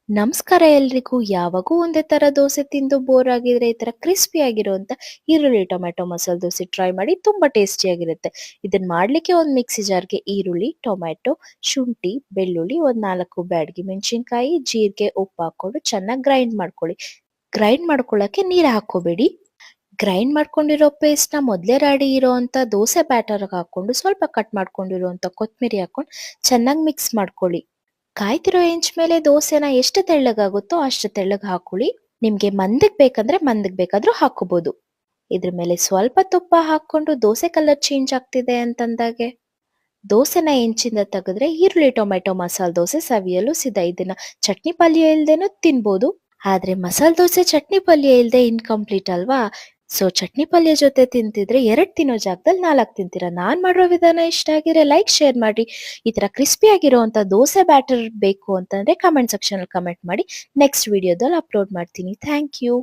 ನಮಸ್ಕಾರ ಎಲ್ರಿಗೂ. ಯಾವಾಗೂ ಒಂದೇ ತರ ದೋಸೆ ತಿಂದು ಬೋರ್ ಆಗಿದ್ರೆ ಈ ತರ ಕ್ರಿಸ್ಪಿ ಆಗಿರುವಂತ ಈರುಳ್ಳಿ ಟೊಮೆಟೊ ಮಸಾಲೆ ದೋಸೆ ಟ್ರೈ ಮಾಡಿ, ತುಂಬಾ ಟೇಸ್ಟಿ ಆಗಿರುತ್ತೆ. ಇದನ್ನ ಮಾಡ್ಲಿಕ್ಕೆ ಒಂದು ಮಿಕ್ಸಿ ಜಾರ್ಗೆ ಈರುಳ್ಳಿ, ಟೊಮೆಟೊ, ಶುಂಠಿ, ಬೆಳ್ಳುಳ್ಳಿ, ಒಂದ್ 4 ಬ್ಯಾಡಗಿ ಮೆಣಸಿನ್ಕಾಯಿ, ಜೀರಿಗೆ, ಉಪ್ಪು ಹಾಕೊಂಡು ಚೆನ್ನಾಗಿ ಗ್ರೈಂಡ್ ಮಾಡ್ಕೊಳ್ಳಿ. ಗ್ರೈಂಡ್ ಮಾಡ್ಕೊಳ್ಳಕ್ಕೆ ನೀರ್ ಹಾಕೋಬೇಡಿ. ಗ್ರೈಂಡ್ ಮಾಡ್ಕೊಂಡಿರೋ ಪೇಸ್ಟ್ ನ ಮೊದಲೇ ರೆಡಿ ಇರೋಂತ ದೋಸೆ ಬ್ಯಾಟರ್ ಹಾಕೊಂಡು ಸ್ವಲ್ಪ ಕಟ್ ಮಾಡ್ಕೊಂಡಿರುವಂತ ಕೊತ್ತಂಬರಿ ಹಾಕೊಂಡು ಚೆನ್ನಾಗಿ ಮಿಕ್ಸ್ ಮಾಡ್ಕೊಳ್ಳಿ. ಕಾಯ್ತಿರೋ ಹೆಂಚ್ ಮೇಲೆ ದೋಸೆನ ಎಷ್ಟು ತೆಳ್ಳಗಾಗುತ್ತೋ ಅಷ್ಟು ತೆಳ್ಳಗ್ ಹಾಕೊಳ್ಳಿ. ನಿಮ್ಗೆ ಮಂದಕ್ ಬೇಕಂದ್ರೆ ಮಂದಕ್ ಬೇಕಾದ್ರೂ ಹಾಕೋಬಹುದು. ಇದ್ರ ಮೇಲೆ ಸ್ವಲ್ಪ ತುಪ್ಪ ಹಾಕೊಂಡು ದೋಸೆ ಕಲರ್ ಚೇಂಜ್ ಆಗ್ತಿದೆ ಅಂತಂದಾಗೆ ದೋಸೆನ ಹೆಂಚಿಂದ ತೆಗೆದ್ರೆ ಈರುಳ್ಳಿ ಟೊಮೆಟೊ ಮಸಾಲೆ ದೋಸೆ ಸವಿಯಲು ಸಿದ್ಧ. ಇದನ್ನ ಚಟ್ನಿ ಪಲ್ಯ ಇಲ್ದೇನೂ ತಿನ್ಬೋದು. ಆದ್ರೆ ಮಸಾಲೆ ದೋಸೆ ಚಟ್ನಿ ಪಲ್ಯ ಇಲ್ದೆ ಇನ್ಕಂಪ್ಲೀಟ್ ಅಲ್ವಾ? ಸೊ ಚಟ್ನಿ ಪಲ್ಯ ಜೊತೆ ತಿಂತಿದ್ರೆ 2 ತಿನ್ನೋ ಜಾಗದಲ್ಲಿ 4 ತಿಂತೀರಾ. ನಾನ್ ಮಾಡೋ ವಿಧಾನ ಇಷ್ಟ ಆಗಿದ್ರೆ ಲೈಕ್ ಶೇರ್ ಮಾಡಿ. ಈ ತರ ಕ್ರಿಸ್ಪಿ ಆಗಿರುವಂತ ದೋಸೆ ಬ್ಯಾಟರ್ ಬೇಕು ಅಂತಂದ್ರೆ ಕಮೆಂಟ್ ಸೆಕ್ಷನ್ ಅಲ್ಲಿ ಕಮೆಂಟ್ ಮಾಡಿ. ನೆಕ್ಸ್ಟ್ ವಿಡಿಯೋದಲ್ಲಿ ಅಪ್ಲೋಡ್ ಮಾಡ್ತೀನಿ. Thank you.